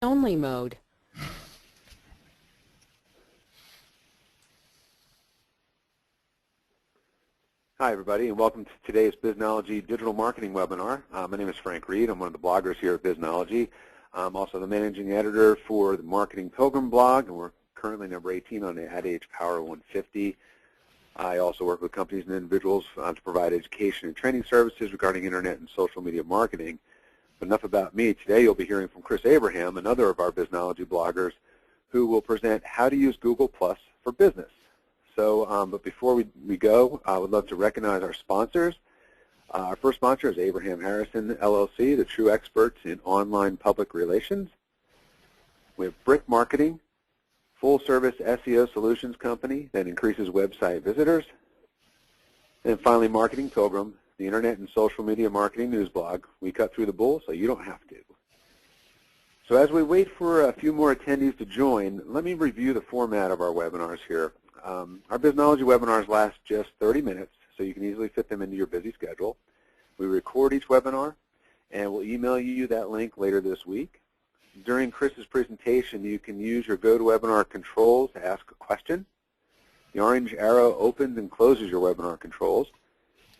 only mode. Hi everybody, and welcome to today's Biznology Digital Marketing Webinar. My name is Frank Reed. I'm one of the bloggers here at Biznology. I'm also the managing editor for the Marketing Pilgrim blog, and we're currently number 18 on the Ad Age Power 150. I also work with companies and individuals to provide education and training services regarding internet and social media marketing. But enough about me. Today you'll be hearing from Chris Abraham, another of our Biznology bloggers, who will present how to use Google Plus for business. So, but before we go, I would love to recognize our sponsors. Our first sponsor is Abraham Harrison, LLC, the true experts in online public relations. We have Brick Marketing, full-service SEO solutions company that increases website visitors. And finally, Marketing Pilgrim, the internet and social media marketing news blog. We cut through the bull so you don't have to. So as we wait for a few more attendees to join, let me review the format of our webinars here. Our Biznology webinars last just 30 minutes, so you can easily fit them into your busy schedule. We record each webinar, and we'll email you that link later this week. During Chris's presentation, you can use your GoToWebinar controls to ask a question. The orange arrow opens and closes your webinar controls.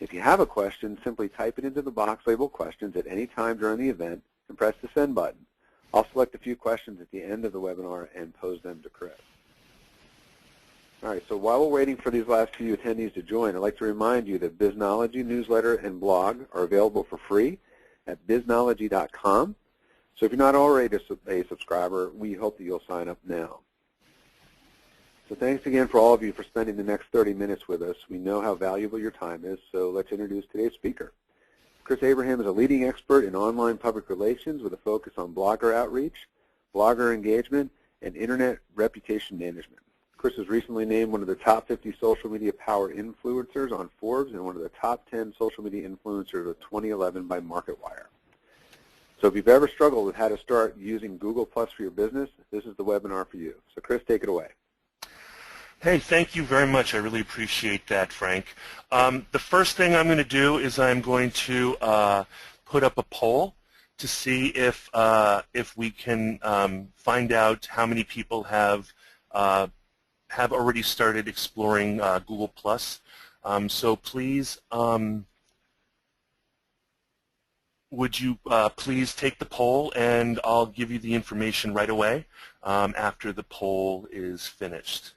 If you have a question, simply type it into the box labeled questions at any time during the event and press the send button. I'll select a few questions at the end of the webinar and pose them to Chris. All right, so while we're waiting for these last few attendees to join, I'd like to remind you that Biznology newsletter and blog are available for free at biznology.com. So if you're not already a subscriber, we hope that you'll sign up now. So thanks again for all of you for spending the next 30 minutes with us. We know how valuable your time is, so let's introduce today's speaker. Chris Abraham is a leading expert in online public relations with a focus on blogger outreach, blogger engagement, and internet reputation management. Chris was recently named one of the top 50 social media power influencers on Forbes and one of the top 10 social media influencers of 2011 by MarketWire. So if you've ever struggled with how to start using Google Plus for your business, this is the webinar for you. So Chris, take it away. Hey, thank you very much. I really appreciate that, Frank. The first thing I'm going to do is I'm going to put up a poll to see if we can find out how many people have already started exploring Google Plus. So please, would you please take the poll, and I'll give you the information right away after the poll is finished.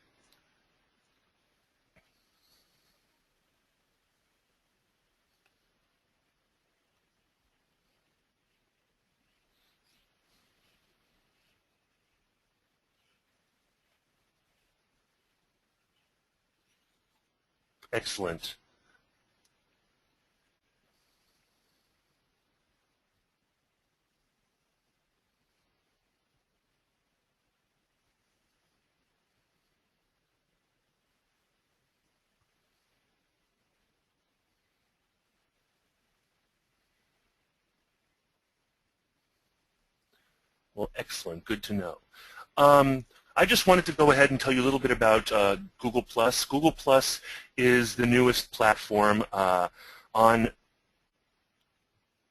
Excellent. Well, excellent. Good to know. I just wanted to go ahead and tell you a little bit about Google Plus. Google Plus is the newest platform on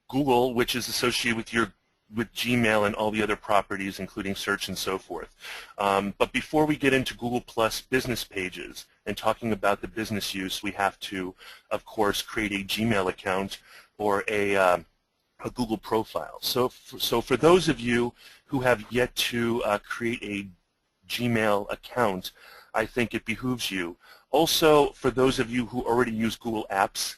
Google, which is associated with Gmail and all the other properties, including search and so forth. But before we get into Google Plus business pages and talking about the business use, we have to, of course, create a Gmail account or a Google profile. So for those of you who have yet to create a Gmail account, I think it behooves you. Also, for those of you who already use Google Apps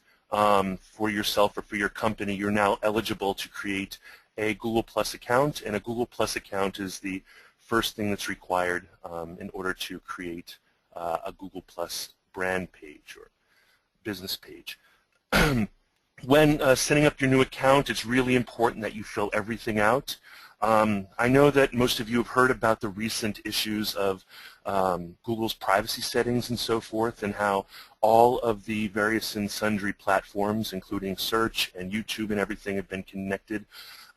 for yourself or for your company, you're now eligible to create a Google Plus account, and a Google Plus account is the first thing that's required in order to create a Google Plus brand page or business page. When setting up your new account, it's really important that you fill everything out. I know that most of you have heard about the recent issues of Google's privacy settings and so forth, and how all of the various and sundry platforms, including search and YouTube and everything, have been connected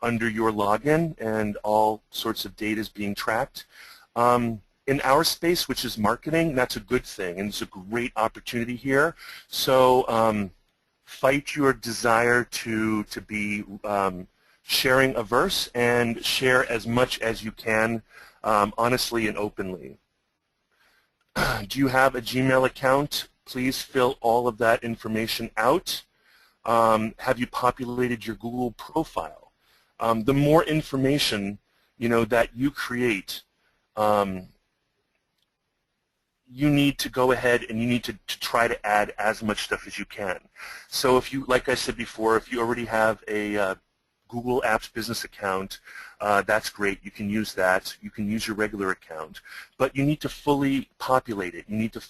under your login, and all sorts of data is being tracked. In our space, which is marketing, that's a good thing, and it's a great opportunity here. So fight your desire to be sharing averse and share as much as you can, honestly and openly. Do you have a Gmail account? Please fill all of that information out. Have you populated your Google profile? The more information that you create, you need to go ahead and you need to try to add as much stuff as you can. So if you, like I said before, if you already have a Google Apps business account, that's great. You can use that. You can use your regular account. But you need to fully populate it. You need to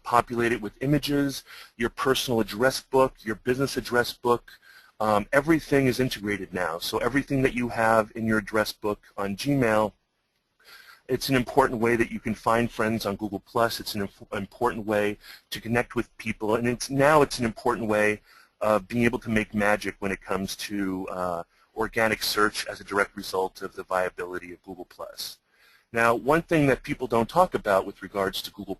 populate it with images, your personal address book, your business address book. Everything is integrated now. So everything that you have in your address book on Gmail, it's an important way that you can find friends on Google+. It's an important way to connect with people. And it's an important way of being able to make magic when it comes to organic search as a direct result of the viability of Google+. Now, one thing that people don't talk about with regards to Google+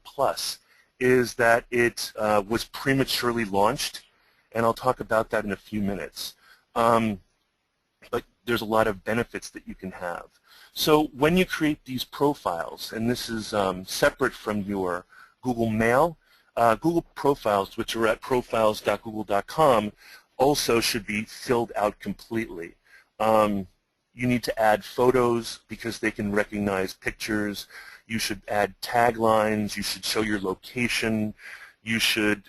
is that it was prematurely launched, and I'll talk about that in a few minutes. But there's a lot of benefits that you can have. So when you create these profiles, and this is separate from your Google Mail, Google profiles, which are at profiles.google.com, also should be filled out completely. You need to add photos because they can recognize pictures. You should add taglines. You should show your location. You should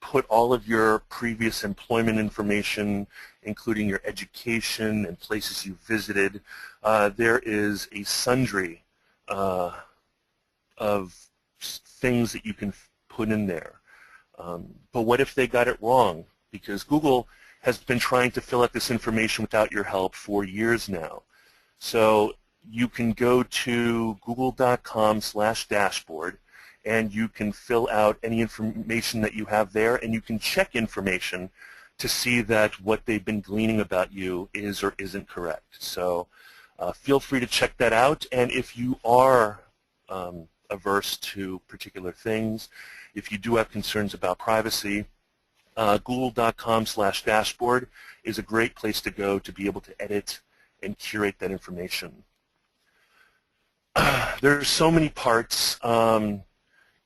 put all of your previous employment information, including your education and places you visited. There is a sundry of things that you can put in there. But what if they got it wrong? Because Google has been trying to fill out this information without your help for years now. So you can go to google.com/dashboard and you can fill out any information that you have there, and you can check information to see that what they've been gleaning about you is or isn't correct. So feel free to check that out, and if you are averse to particular things, if you do have concerns about privacy, google.com/dashboard is a great place to go to be able to edit and curate that information. There's so many parts.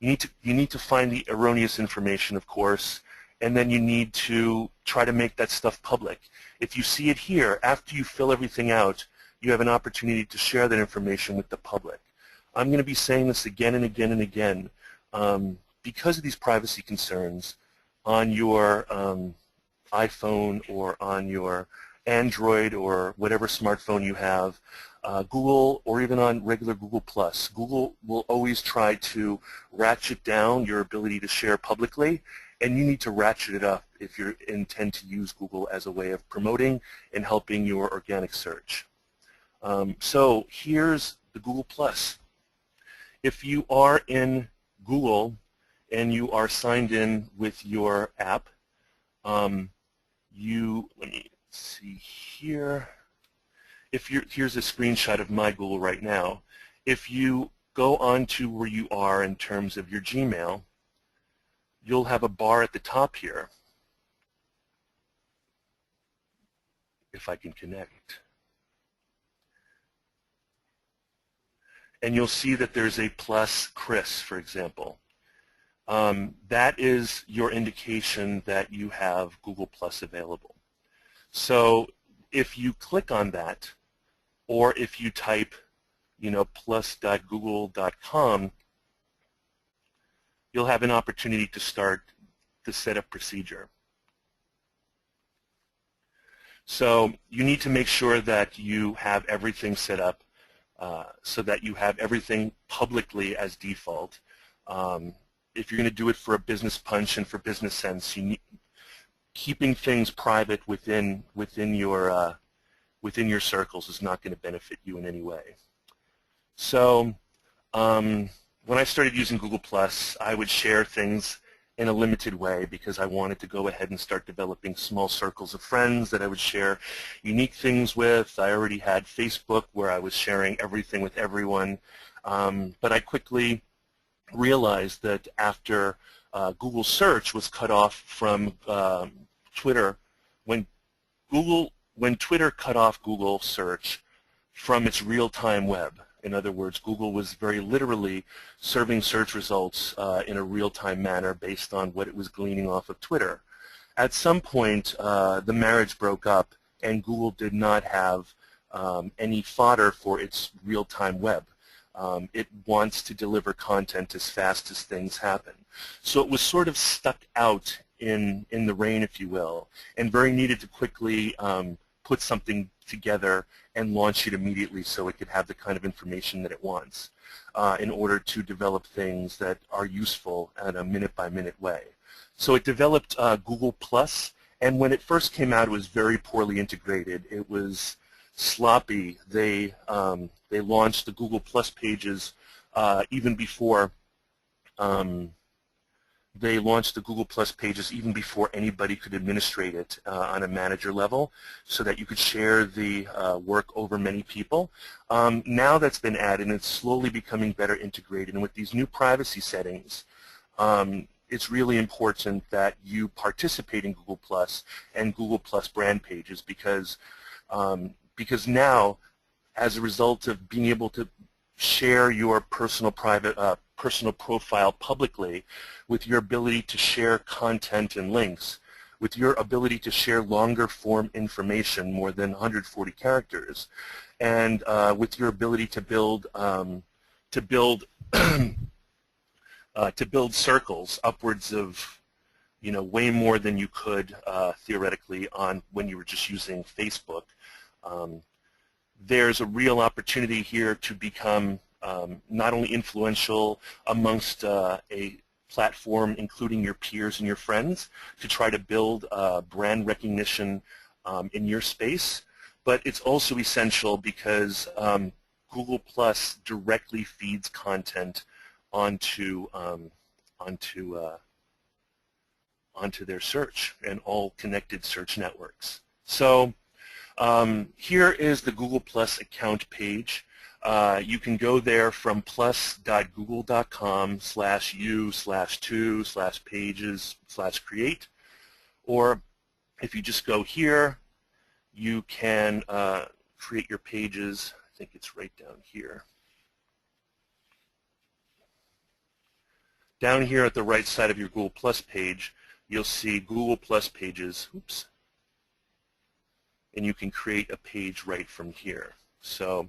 You need to find the erroneous information, of course, and then you need to try to make that stuff public. If you see it here, after you fill everything out, you have an opportunity to share that information with the public. I'm going to be saying this again and again and again. Because of these privacy concerns, on your iPhone or on your Android or whatever smartphone you have, Google, or even on regular Google+, Google will always try to ratchet down your ability to share publicly, and you need to ratchet it up if you intend to use Google as a way of promoting and helping your organic search. So here's the Google+. If you are in Google and you are signed in with your app, let me see here. Here's a screenshot of my Google right now. If you go on to where you are in terms of your Gmail, you'll have a bar at the top here. If I can connect. And you'll see that there's a plus Chris, for example. That is your indication that you have Google Plus available. So if you click on that, or if you type, plus.google.com, you'll have an opportunity to start the setup procedure. So you need to make sure that you have everything set up so that you have everything publicly as default. If you're going to do it for a business punch and for business sense, keeping things private within your circles is not going to benefit you in any way. So when I started using Google+, I would share things in a limited way because I wanted to go ahead and start developing small circles of friends that I would share unique things with. I already had Facebook where I was sharing everything with everyone, but I quickly realized that after Google search was cut off from Twitter, when Google when Twitter cut off Google search from its real-time web, in other words, Google was very literally serving search results in a real-time manner based on what it was gleaning off of Twitter. At some point, the marriage broke up, and Google did not have any fodder for its real-time web. It wants to deliver content as fast as things happen. So it was sort of stuck out in the rain, if you will, and very needed to quickly put something together and launch it immediately so it could have the kind of information that it wants in order to develop things that are useful in a minute-by-minute way. So it developed Google+, and when it first came out, it was very poorly integrated. It was sloppy. They launched the Google+ pages even before anybody could administrate it on a manager level, so that you could share the work over many people. Now that's been added, and it's slowly becoming better integrated. And with these new privacy settings, it's really important that you participate in Google+ and Google+ brand pages, because now, as a result of being able to share your personal profile publicly, with your ability to share content and links, with your ability to share longer form information, more than 140 characters, and with your ability to build circles upwards of, way more than you could theoretically when you were just using Facebook. There's a real opportunity here to become not only influential amongst a platform, including your peers and your friends, to try to build brand recognition in your space, but it's also essential because Google+ directly feeds content onto their search and all connected search networks. So here is the Google+ account page. You can go there from plus.google.com/u/to/pages/create, or if you just go here, you can create your pages. I think it's right down here. Down here at the right side of your Google+ page, you'll see Google+ pages. Oops. And you can create a page right from here. So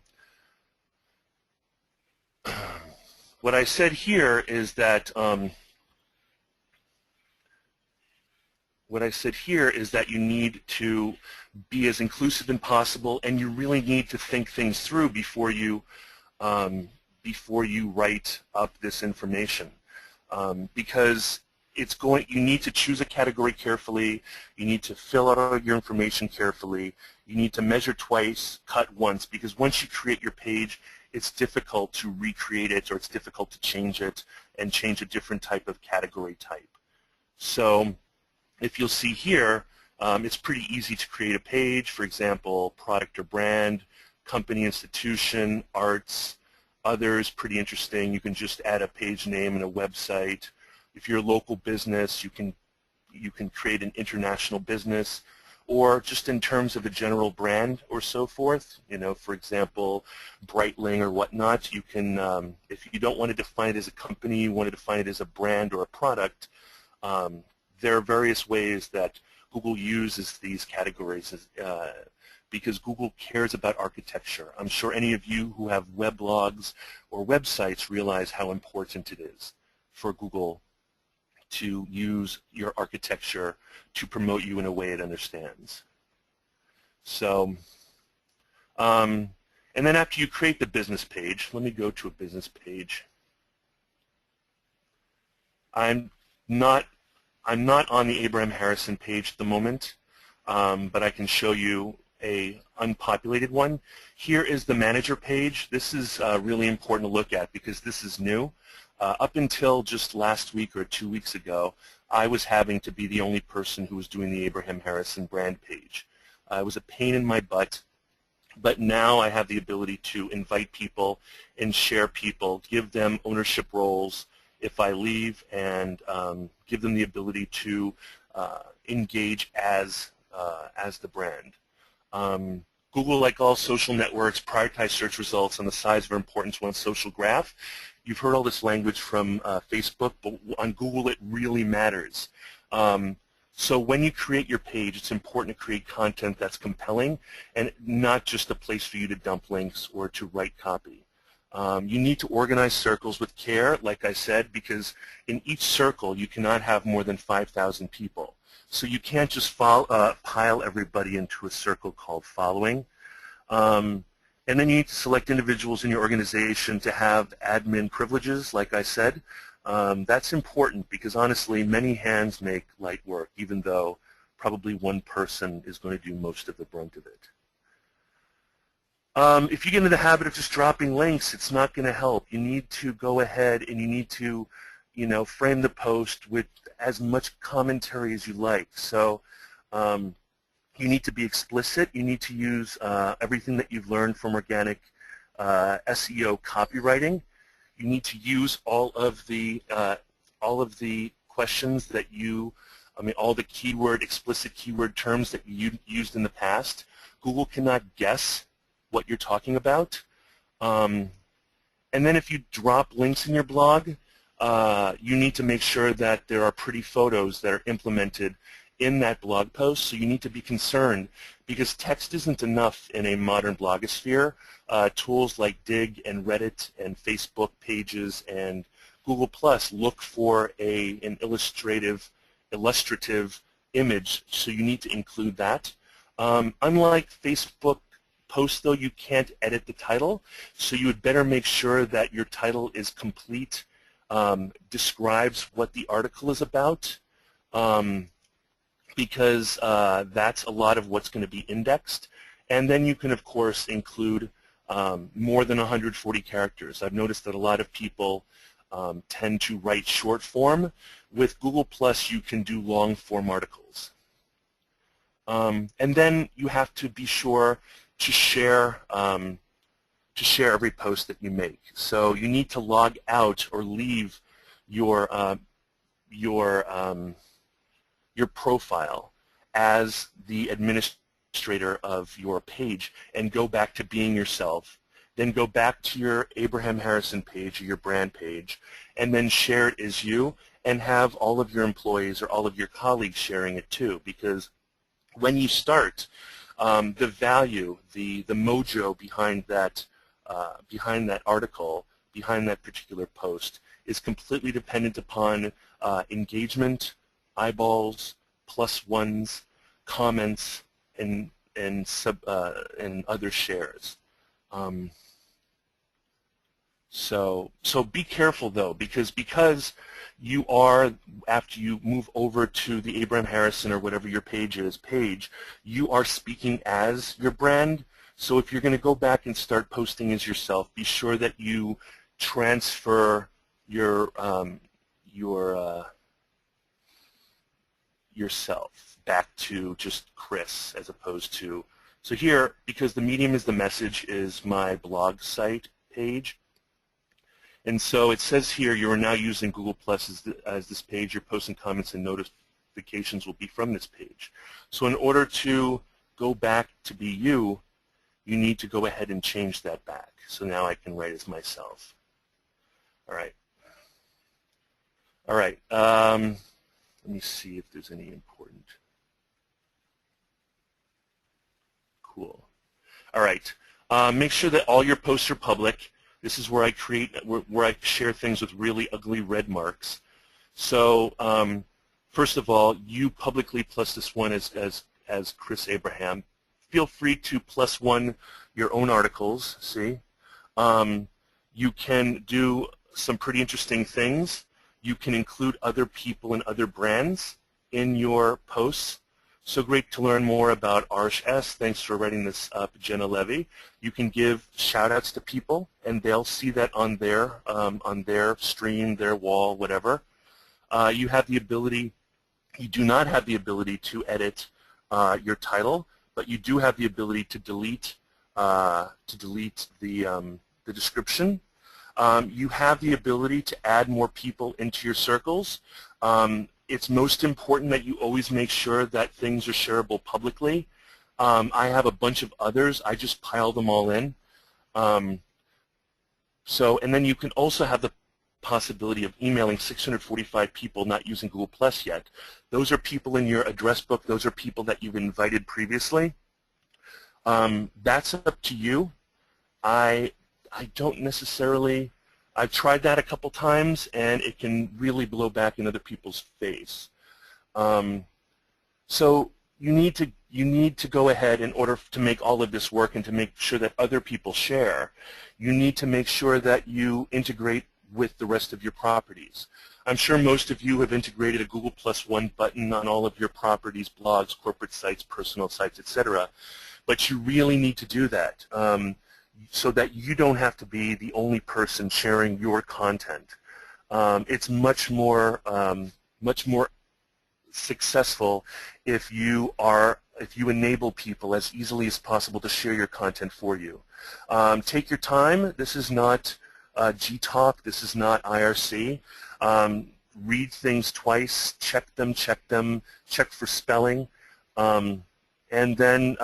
what I said here is that you need to be as inclusive as possible, and you really need to think things through before you write up this information, because you need to choose a category carefully, you need to fill out all your information carefully, you need to measure twice, cut once, because once you create your page, it's difficult to recreate it, or it's difficult to change it and change a different type of category type. So if you'll see here, it's pretty easy to create a page, for example, product or brand, company, institution, arts, others, pretty interesting. You can just add a page name and a website. If you're a local business, you can create an international business, or just in terms of a general brand or so forth. For example, Breitling or whatnot. You can, if you don't want to define it as a company, you want to define it as a brand or a product. There are various ways that Google uses these categories because Google cares about architecture. I'm sure any of you who have weblogs or websites realize how important it is for Google to use your architecture to promote you in a way it understands. So, and then after you create the business page, let me go to a business page. I'm not on the Abraham Harrison page at the moment, but I can show you a unpopulated one. Here is the manager page. This is really important to look at because this is new. Up until just last week or 2 weeks ago, I was having to be the only person who was doing the Abraham Harrison brand page. It was a pain in my butt, but now I have the ability to invite people and share people, give them ownership roles if I leave, and give them the ability to engage as the brand. Google, like all social networks, prioritize search results on the size of importance on social graph. You've heard all this language from Facebook, but on Google it really matters. So when you create your page, it's important to create content that's compelling and not just a place for you to dump links or to write copy. You need to organize circles with care, like I said, because in each circle you cannot have more than 5,000 people. So you can't just pile everybody into a circle called following. And then you need to select individuals in your organization to have admin privileges, like I said. That's important because honestly, many hands make light work, even though probably one person is going to do most of the brunt of it. If you get into the habit of just dropping links, it's not going to help. You need to go ahead and you need to, frame the post with as much commentary as you like. So you need to be explicit. You need to use everything that you've learned from organic SEO copywriting. You need to use all of the questions that all the explicit keyword terms that you used in the past. Google cannot guess what you're talking about. And then if you drop links in your blog, you need to make sure that there are pretty photos that are implemented in that blog post. So you need to be concerned because text isn't enough in a modern blogosphere. Tools like Dig and Reddit and Facebook pages and Google Plus look for an illustrative image, so you need to include that. Unlike Facebook posts, though, you can't edit the title, so you would better make sure that your title is complete, describes what the article is about, because that's a lot of what's going to be indexed. And then you can, of course, include more than 140 characters. I've noticed that a lot of people tend to write short form. With Google Plus, you can do long form articles. And then you have to be sure to share every post that you make. So you need to log out or leave your profile as the administrator of your page and go back to being yourself. Then go back to your Abraham Harrison page or your brand page and then share it as you and have all of your employees or all of your colleagues sharing it too, because when you start, the value, the mojo behind that article, behind that particular post is completely dependent upon engagement, eyeballs, plus ones, comments, and other shares. So be careful though, because you are, after you move over to the Abraham Harrison or whatever your page is, you are speaking as your brand. So if you're going to go back and start posting as yourself, be sure that you transfer yourself back to just Chris as opposed to, so here, because the medium is the message, is my blog site page. And so it says here you are now using Google Plus as this page. Your posts and comments and notifications will be from this page. So in order to go back to be you, you need to go ahead and change that back. So now I can write as myself. All right. All right. Let me see if there's any important. Cool. All right. Make sure that all your posts are public. This is where I share things with really ugly red marks. So first of all, you publicly plus this one as Chris Abraham. Feel free to plus one your own articles. See, you can do some pretty interesting things. You can include other people and other brands in your posts. So great to learn more about Arsh S. Thanks for writing this up, Jenna Levy. You can give shout-outs to people, and they'll see that on their stream, their wall, whatever. You have the ability. You do not have the ability to edit your title, but you do have the ability to delete the description. You have the ability to add more people into your circles. It's most important that you always make sure that things are shareable publicly. I have a bunch of others. I just pile them all in. And then you can also have the possibility of emailing 645 people not using Google Plus yet. Those are people in your address book. Those are people that you've invited previously. That's up to you. I don't necessarily, I've tried that a couple times, and it can really blow back in other people's face. So you need to go ahead, in order to make all of this work and to make sure that other people share, you need to make sure that you integrate with the rest of your properties. I'm sure most of you have integrated a Google Plus One button on all of your properties, blogs, corporate sites, personal sites, etc. But you really need to do that so that you don't have to be the only person sharing your content. It's much more successful if you enable people as easily as possible to share your content for you. Take your time. This is not G Talk. This is not IRC. Read things twice. Check them. Check for spelling, and then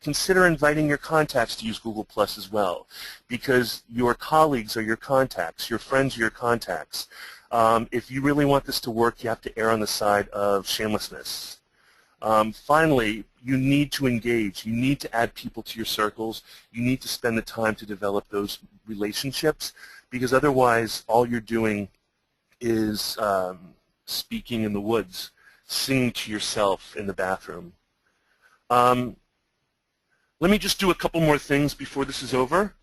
consider inviting your contacts to use Google Plus as well, because your colleagues are your contacts. Your friends are your contacts. If you really want this to work, you have to err on the side of shamelessness. Finally, you need to engage. You need to add people to your circles. You need to spend the time to develop those relationships, because otherwise all you're doing is speaking in the woods, singing to yourself in the bathroom. Let me just do a couple more things before this is over.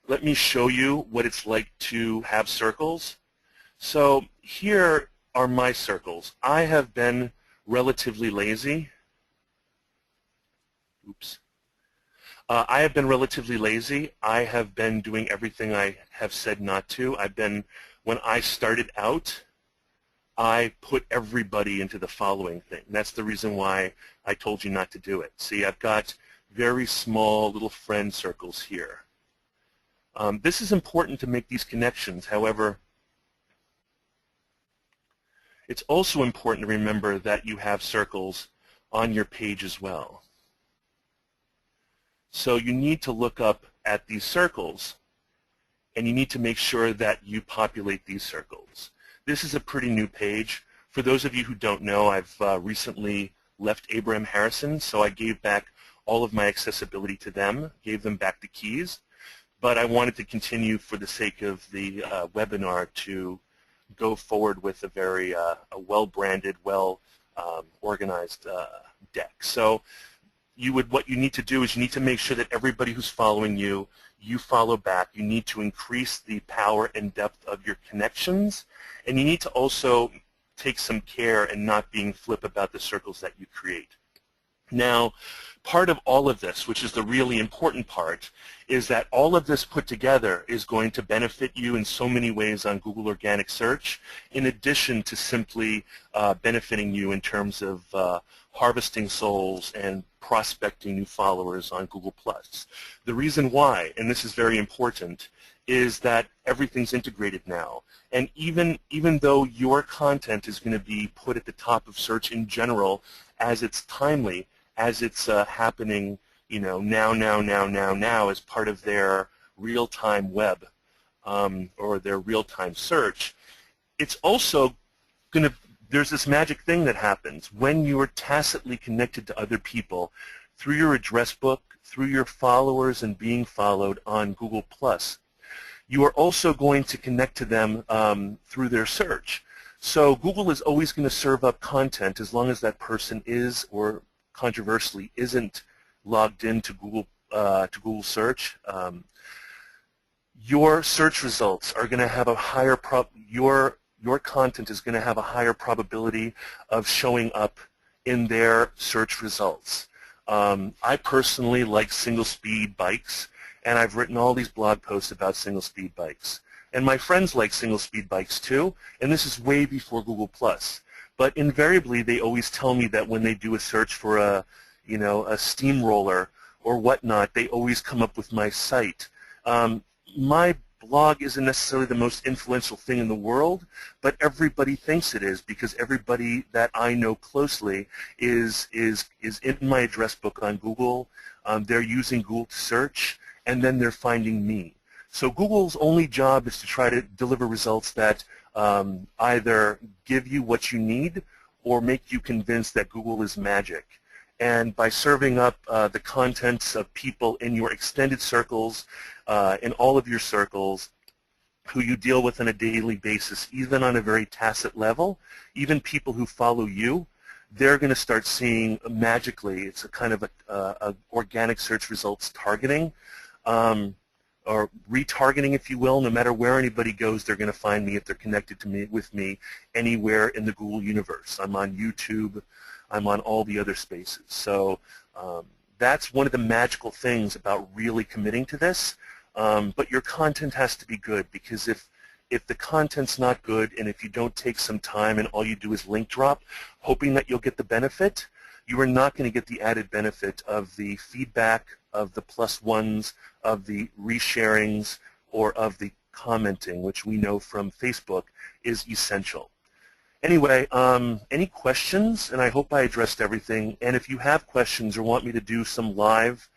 Let me show you what it's like to have circles. So here are my circles. I have been relatively lazy. Oops. I have been relatively lazy. I have been doing everything I have said not to. When I started out, I put everybody into the following thing. And that's the reason why I told you not to do it. See, I've got very small little friend circles here. This is important to make these connections. However, it's also important to remember that you have circles on your page as well. So you need to look up at these circles, and you need to make sure that you populate these circles. This is a pretty new page. For those of you who don't know, I've recently left Abraham Harrison, so I gave back all of my accessibility to them, gave them back the keys, but I wanted to continue for the sake of the webinar to go forward with a very well-branded, well-organized deck. So what you need to do is you need to make sure that everybody who's following you, you follow back. You need to increase the power and depth of your connections, and you need to also take some care in not being flip about the circles that you create. Now, part of all of this, which is the really important part, is that all of this put together is going to benefit you in so many ways on Google Organic Search, in addition to simply benefiting you in terms of harvesting souls and prospecting new followers on Google+. The reason why, and this is very important, is that everything's integrated now. And even though your content is going to be put at the top of search in general as it's timely, as it's happening, now as part of their real-time web or their real-time search, it's also going to, there's this magic thing that happens when you are tacitly connected to other people through your address book, through your followers and being followed on Google+. You are also going to connect to them through their search. So Google is always going to serve up content as long as that person is, or controversially isn't, logged into Google search. Your search results are going to have a higher your content is going to have a higher probability of showing up in their search results. I personally like single-speed bikes, and I've written all these blog posts about single-speed bikes. And my friends like single-speed bikes too, and this is way before Google+. But invariably, they always tell me that when they do a search for a steamroller or whatnot, they always come up with my site. My blog isn't necessarily the most influential thing in the world, but everybody thinks it is because everybody that I know closely is in my address book on Google. They're using Google to search, and then they're finding me. So Google's only job is to try to deliver results that either give you what you need or make you convinced that Google is magic. And by serving up the contents of people in your extended circles, in all of your circles, who you deal with on a daily basis, even on a very tacit level, even people who follow you, they're going to start seeing magically, it's a kind of a organic search results targeting, or retargeting, if you will. No matter where anybody goes, they're going to find me if they're connected to me with me anywhere in the Google universe. I'm on YouTube. I'm on all the other spaces. So that's one of the magical things about really committing to this. But your content has to be good, because if the content's not good and if you don't take some time and all you do is link drop, hoping that you'll get the benefit, you are not going to get the added benefit of the feedback, of the plus ones, of the resharings, or of the commenting, which we know from Facebook is essential. Anyway, any questions? And I hope I addressed everything. And if you have questions or want me to do some live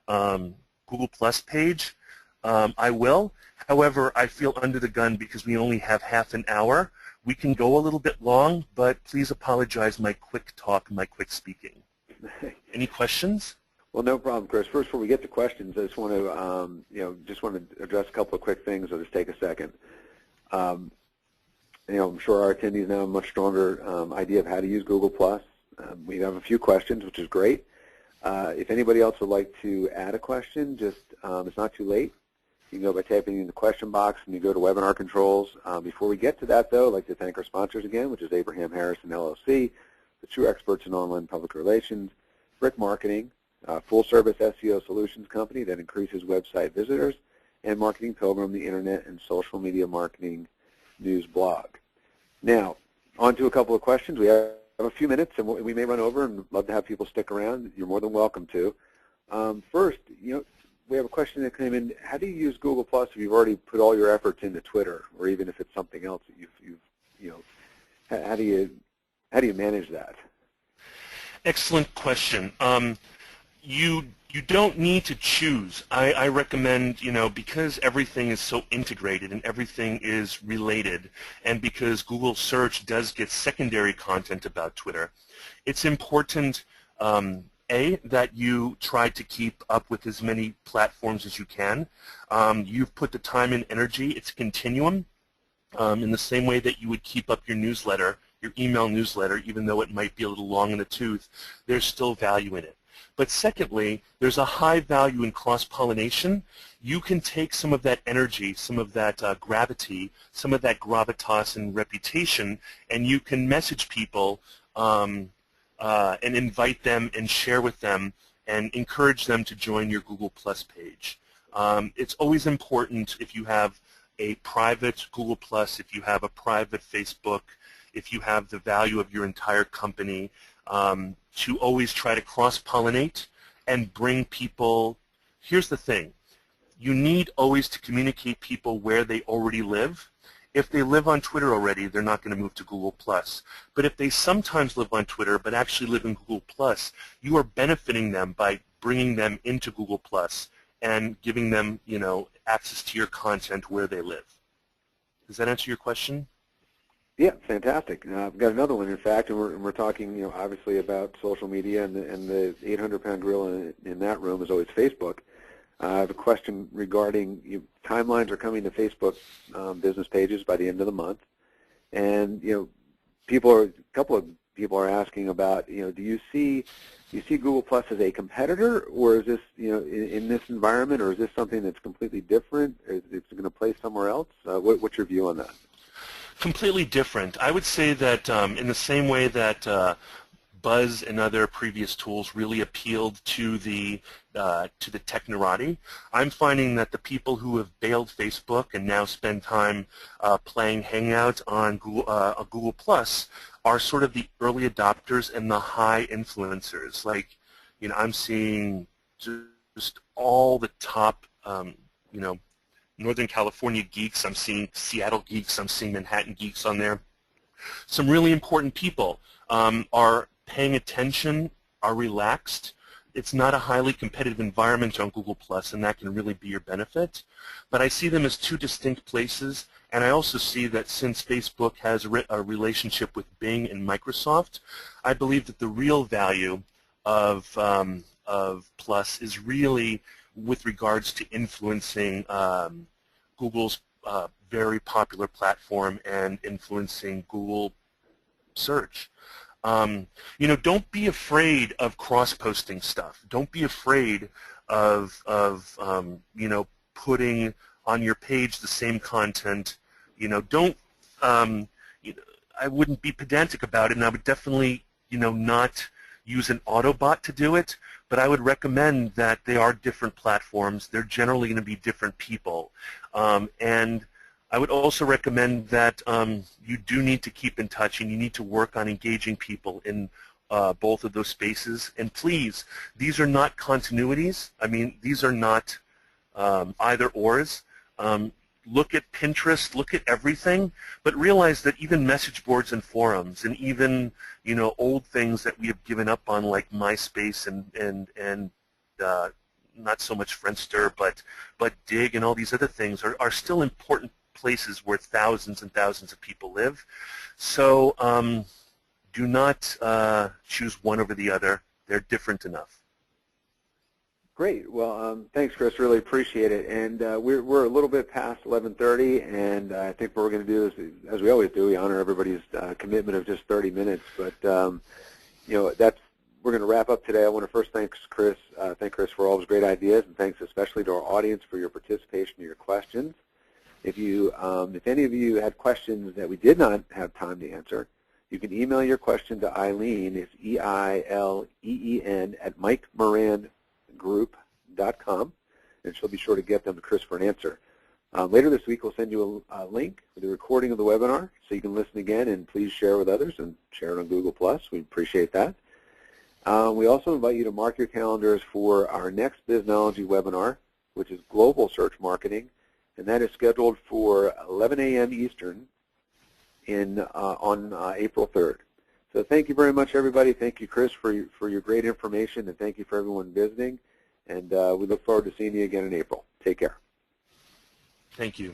Google Plus page, I will. However, I feel under the gun because we only have half an hour. We can go a little bit long, but please apologize my quick talk, my quick speaking. Any questions? Well, no problem, Chris. First, before we get to questions, I just want to, address a couple of quick things. I'll just take a second. I'm sure our attendees now have a much stronger idea of how to use Google+. We have a few questions, which is great. If anybody else would like to add a question, just it's not too late. You can go by typing in the question box and you go to webinar controls. Before we get to that, though, I'd like to thank our sponsors again, which is Abraham Harrison LLC, the true experts in online public relations, Brick Marketing, full-service SEO solutions company that increases website visitors, and Marketing Pilgrim, the internet and social media marketing news blog. Now, on to a couple of questions. We have a few minutes, and we may run over, and love to have people stick around. You're more than welcome to. First, we have a question that came in. How do you use Google Plus if you've already put all your efforts into Twitter, or even if it's something else that how do you manage that? Excellent question. You don't need to choose. I recommend, because everything is so integrated and everything is related, and because Google search does get secondary content about Twitter, it's important, that you try to keep up with as many platforms as you can. You've put the time and energy. It's a continuum. In the same way that you would keep up your newsletter, your email newsletter, even though it might be a little long in the tooth, there's still value in it. But secondly, there's a high value in cross-pollination. You can take some of that energy, some of that gravity, some of that gravitas and reputation, and you can message people and invite them and share with them and encourage them to join your Google Plus page. It's always important, if you have a private Google Plus, if you have a private Facebook, if you have the value of your entire company, to always try to cross-pollinate and bring people. Here's the thing. You need always to communicate people where they already live. If they live on Twitter already, they're not going to move to Google+. But if they sometimes live on Twitter but actually live in Google+, you are benefiting them by bringing them into Google+, and giving them, access to your content where they live. Does that answer your question? Yeah, fantastic. I've got another one, in fact, and we're talking, obviously about social media, and the 800-pound gorilla in that room is always Facebook. I have a question regarding timelines are coming to Facebook business pages by the end of the month, and a couple of people are asking about, do you see Google Plus as a competitor, or is this in this environment, or is this something that's completely different? Is it going to play somewhere else? What's your view on that? Completely different. I would say that in the same way that Buzz and other previous tools really appealed to the technorati, I'm finding that the people who have bailed Facebook and now spend time playing Hangout on Google Plus are sort of the early adopters and the high influencers. Like, I'm seeing just all the top, Northern California geeks. I'm seeing Seattle geeks. I'm seeing Manhattan geeks on there. Some really important people are paying attention, are relaxed. It's not a highly competitive environment on Google+, and that can really be your benefit. But I see them as two distinct places, and I also see that since Facebook has a relationship with Bing and Microsoft, I believe that the real value of Plus is really with regards to influencing Google's very popular platform and influencing Google search. You know, don't be afraid of cross-posting stuff. Don't be afraid of you know, putting on your page the same content. You know, don't. You know, I wouldn't be pedantic about it, and I would definitely, you know, not use an Autobot to do it. But I would recommend that they are different platforms. They're generally going to be different people, and I would also recommend that you do need to keep in touch, and you need to work on engaging people in both of those spaces. And please, these are not continuities. I mean, these are not either ors. Look at Pinterest, look at everything, but realize that even message boards and forums, and even, you know, old things that we have given up on, like MySpace and not so much Friendster, but Dig and all these other things are still important places where thousands and thousands of people live. So do not choose one over the other. They're different enough. Great. Well, thanks, Chris. Really appreciate it. And we're a little bit past 11:30, and I think what we're going to do is, as we always do, we honor everybody's commitment of just 30 minutes. But you know, we're going to wrap up today. I want to first thank Chris for all his great ideas, and thanks especially to our audience for your participation and your questions. If any of you had questions that we did not have time to answer, you can email your question to Eileen. It's EILEEN at MikeMoranGroup.com, and she'll be sure to get them to Chris for an answer. Later this week, we'll send you a link with the recording of the webinar so you can listen again, and please share with others and share it on Google+. We appreciate that. We also invite you to mark your calendars for our next Biznology webinar, which is Global Search Marketing, and that is scheduled for 11 a.m. Eastern on April 3rd. So thank you very much, everybody. Thank you, Chris, for your great information, and thank you for everyone visiting. And we look forward to seeing you again in April. Take care. Thank you.